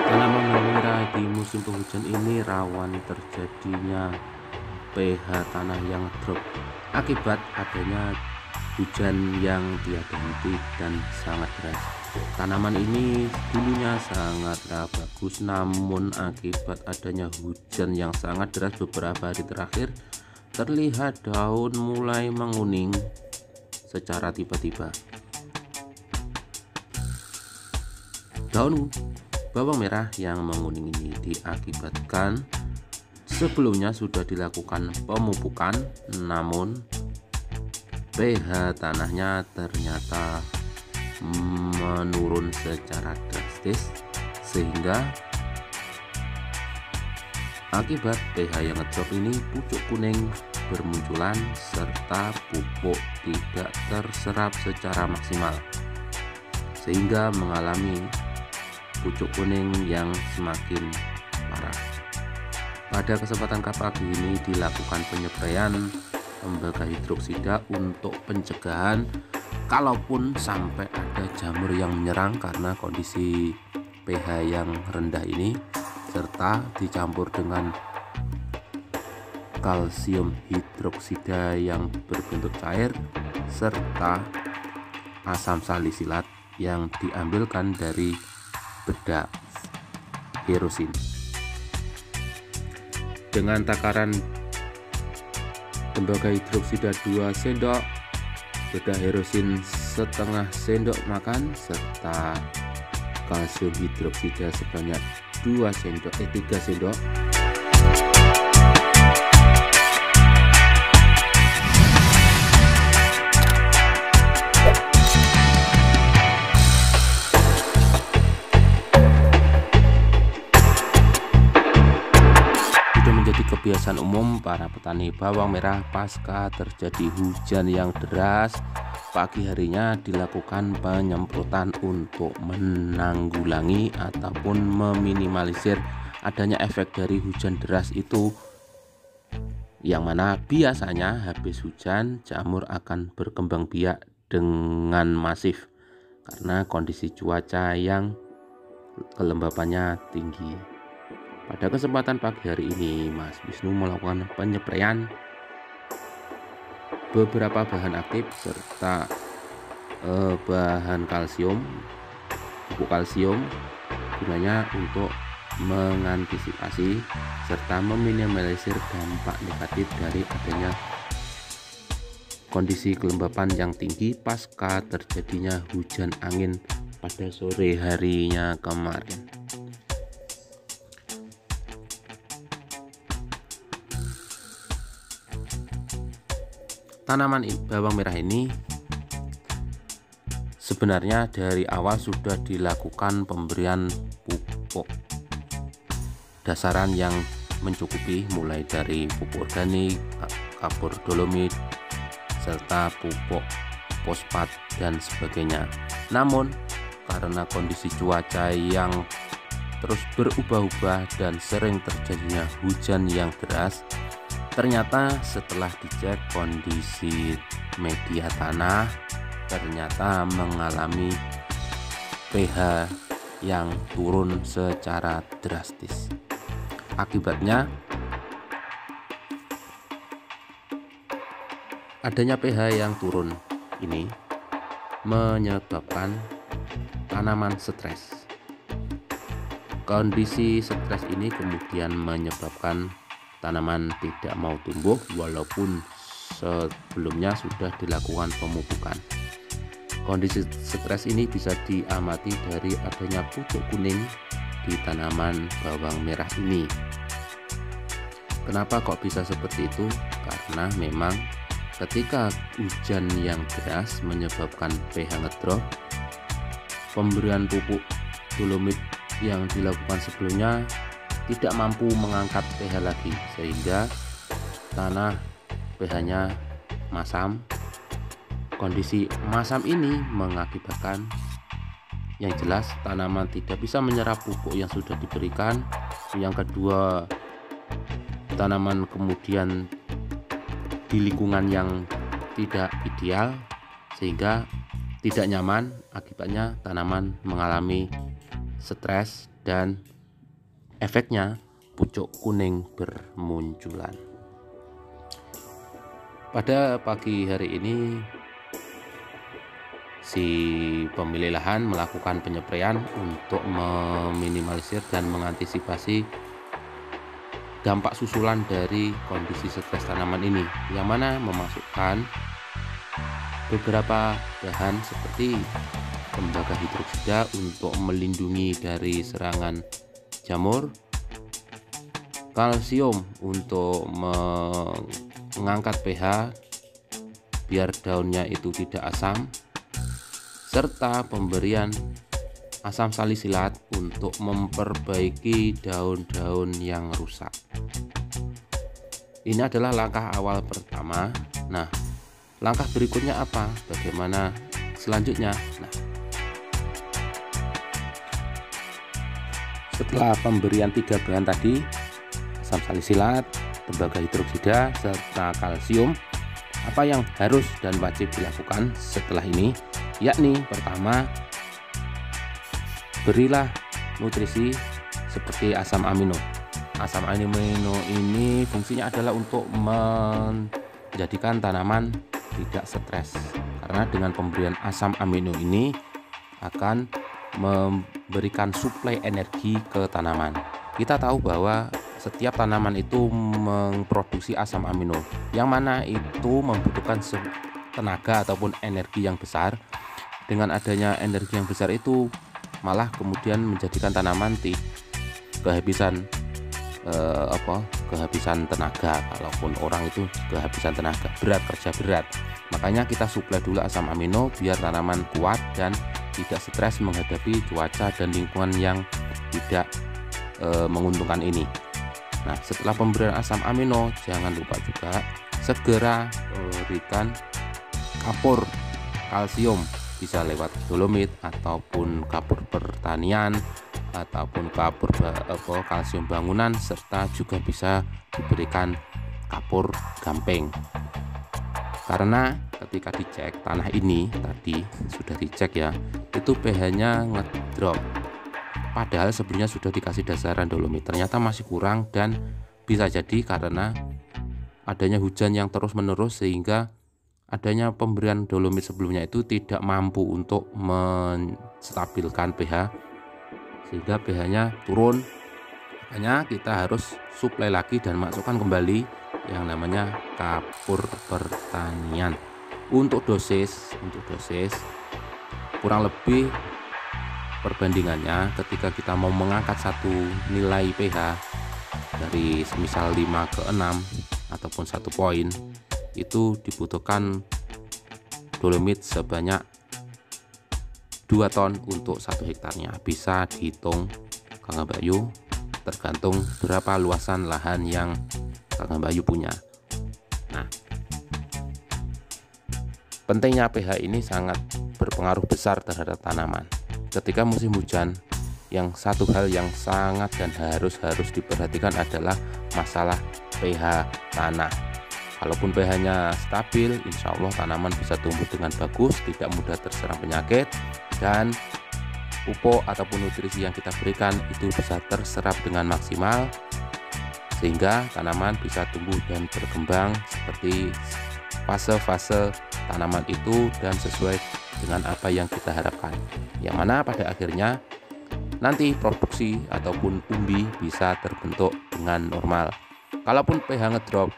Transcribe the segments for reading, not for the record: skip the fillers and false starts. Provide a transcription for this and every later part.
Tanaman bawang merah di musim penghujan ini rawan terjadinya pH tanah yang drop akibat adanya hujan yang tiada henti dan sangat deras. Tanaman ini dulunya sangatlah bagus, namun akibat adanya hujan yang sangat deras beberapa hari terakhir, terlihat daun mulai menguning secara tiba-tiba. Daun bawang merah yang menguning ini diakibatkan sebelumnya sudah dilakukan pemupukan, namun pH tanahnya ternyata menurun secara drastis, sehingga akibat pH yang ngedrop ini pucuk kuning bermunculan serta pupuk tidak terserap secara maksimal, sehingga mengalami pucuk kuning yang semakin parah. Pada kesempatan pagi ini dilakukan penyepraian tembaga hidroksida untuk pencegahan kalaupun sampai ada jamur yang menyerang, karena kondisi pH yang rendah ini serta dicampur dengan kalsium hidroksida yang berbentuk cair serta asam salisilat yang diambilkan dari bedak herosin. Dengan takaran tembaga hidroksida 2 sendok, bedak herosin setengah sendok makan, serta kalsium hidroksida sebanyak 3 sendok. Kebiasaan umum para petani bawang merah pasca terjadi hujan yang deras, pagi harinya dilakukan penyemprotan untuk menanggulangi ataupun meminimalisir adanya efek dari hujan deras itu, yang mana biasanya habis hujan jamur akan berkembang biak dengan masif karena kondisi cuaca yang kelembapannya tinggi. Pada kesempatan pagi hari ini, Mas Wisnu melakukan penyepraian beberapa bahan aktif serta bahan kalsium, pupuk kalsium, gunanya untuk mengantisipasi serta meminimalisir dampak negatif dari adanya kondisi kelembapan yang tinggi pasca terjadinya hujan angin pada sore harinya kemarin. Tanaman bawang merah ini sebenarnya dari awal sudah dilakukan pemberian pupuk dasaran yang mencukupi, mulai dari pupuk organik, kapur dolomit, serta pupuk fosfat dan sebagainya. Namun karena kondisi cuaca yang terus berubah-ubah dan sering terjadinya hujan yang deras, ternyata setelah dicek kondisi media tanah ternyata mengalami pH yang turun secara drastis. Akibatnya adanya pH yang turun ini menyebabkan tanaman stres. Kondisi stres ini kemudian menyebabkan tanaman tidak mau tumbuh walaupun sebelumnya sudah dilakukan pemupukan. Kondisi stres ini bisa diamati dari adanya pucuk kuning di tanaman bawang merah ini. Kenapa kok bisa seperti itu? Karena memang ketika hujan yang deras menyebabkan pH ngedrop, pemberian pupuk dolomit yang dilakukan sebelumnya tidak mampu mengangkat pH lagi, sehingga tanah pH-nya masam. Kondisi masam ini mengakibatkan yang jelas tanaman tidak bisa menyerap pupuk yang sudah diberikan. Yang kedua, tanaman kemudian di lingkungan yang tidak ideal sehingga tidak nyaman, akibatnya tanaman mengalami stres dan efeknya pucuk kuning bermunculan. Pada pagi hari ini si pemilik lahan melakukan penyepraian untuk meminimalisir dan mengantisipasi dampak susulan dari kondisi stres tanaman ini, yang mana memasukkan beberapa bahan seperti tembaga hidroksida untuk melindungi dari serangan jamur, kalsium untuk mengangkat pH biar daunnya itu tidak asam, serta pemberian asam salisilat untuk memperbaiki daun-daun yang rusak. Ini adalah langkah awal pertama. Nah, langkah berikutnya apa? Bagaimana selanjutnya? Nah, setelah pemberian 3 bahan tadi, asam salisilat, tembaga hidroksida, serta kalsium, apa yang harus dan wajib dilakukan setelah ini? Yakni pertama, berilah nutrisi seperti asam amino. Asam amino ini fungsinya adalah untuk menjadikan tanaman tidak stres, karena dengan pemberian asam amino ini akan memberikan suplai energi ke tanaman. Kita tahu bahwa setiap tanaman itu memproduksi asam amino, yang mana itu membutuhkan tenaga ataupun energi yang besar. Dengan adanya energi yang besar itu malah kemudian menjadikan tanaman kehabisan kehabisan tenaga. Kalaupun orang itu kehabisan tenaga, kerja berat, makanya kita suplai dulu asam amino biar tanaman kuat dan tidak stres menghadapi cuaca dan lingkungan yang tidak menguntungkan ini. Nah, setelah pemberian asam amino, jangan lupa juga segera berikan kapur kalsium, bisa lewat dolomit ataupun kapur pertanian ataupun kapur kalsium bangunan, serta juga bisa diberikan kapur gamping. Karena ketika dicek tanah ini tadi sudah dicek ya, itu pH-nya ngedrop, padahal sebelumnya sudah dikasih dasaran dolomit, ternyata masih kurang, dan bisa jadi karena adanya hujan yang terus menerus sehingga adanya pemberian dolomit sebelumnya itu tidak mampu untuk menstabilkan pH sehingga pH-nya turun. Makanya kita harus suplai lagi dan masukkan kembali yang namanya kapur pertanian. Untuk dosis kurang lebih perbandingannya ketika kita mau mengangkat satu nilai pH dari semisal 5 ke 6 ataupun 1 poin, itu dibutuhkan dolomit sebanyak 2 ton untuk 1 hektarnya. Bisa dihitung Kang Bayu, tergantung berapa luasan lahan yang Kang Bayu punya. Nah, pentingnya pH ini sangat berpengaruh besar terhadap tanaman. Ketika musim hujan, yang satu hal yang sangat dan harus diperhatikan adalah masalah pH tanah. Kalaupun pH-nya stabil, insya Allah tanaman bisa tumbuh dengan bagus, tidak mudah terserang penyakit, dan pupuk ataupun nutrisi yang kita berikan itu bisa terserap dengan maksimal, sehingga tanaman bisa tumbuh dan berkembang seperti fase-fase tanaman itu dan sesuai dengan apa yang kita harapkan, yang mana pada akhirnya nanti produksi ataupun umbi bisa terbentuk dengan normal. Kalaupun pH ngedrop,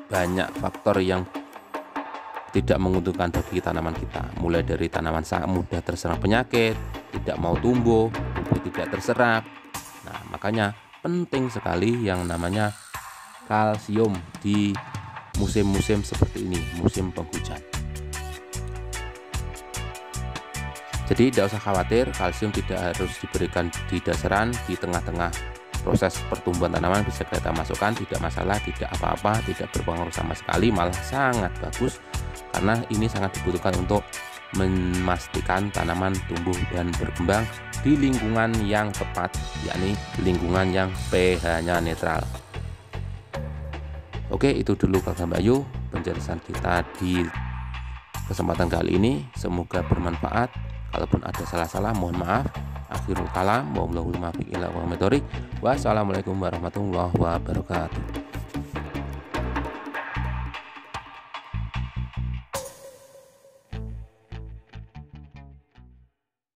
banyak faktor yang tidak menguntungkan bagi tanaman kita, mulai dari tanaman sangat mudah terserang penyakit, tidak mau tumbuh, pupuk tidak terserap. Nah, makanya penting sekali yang namanya kalsium di musim-musim seperti ini, musim penghujan. Jadi tidak usah khawatir, kalsium tidak harus diberikan di dasaran, di tengah-tengah proses pertumbuhan tanaman bisa kita masukkan, tidak masalah, tidak apa-apa, tidak berpengaruh sama sekali, malah sangat bagus, karena ini sangat dibutuhkan untuk memastikan tanaman tumbuh dan berkembang di lingkungan yang tepat, yakni lingkungan yang pH-nya netral. Oke, itu dulu Kang Bayu penjelasan kita di kesempatan kali ini. Semoga bermanfaat. Kalaupun ada salah-salah mohon maaf. Akhirul kalam, wassalamualaikum warahmatullahi wabarakatuh.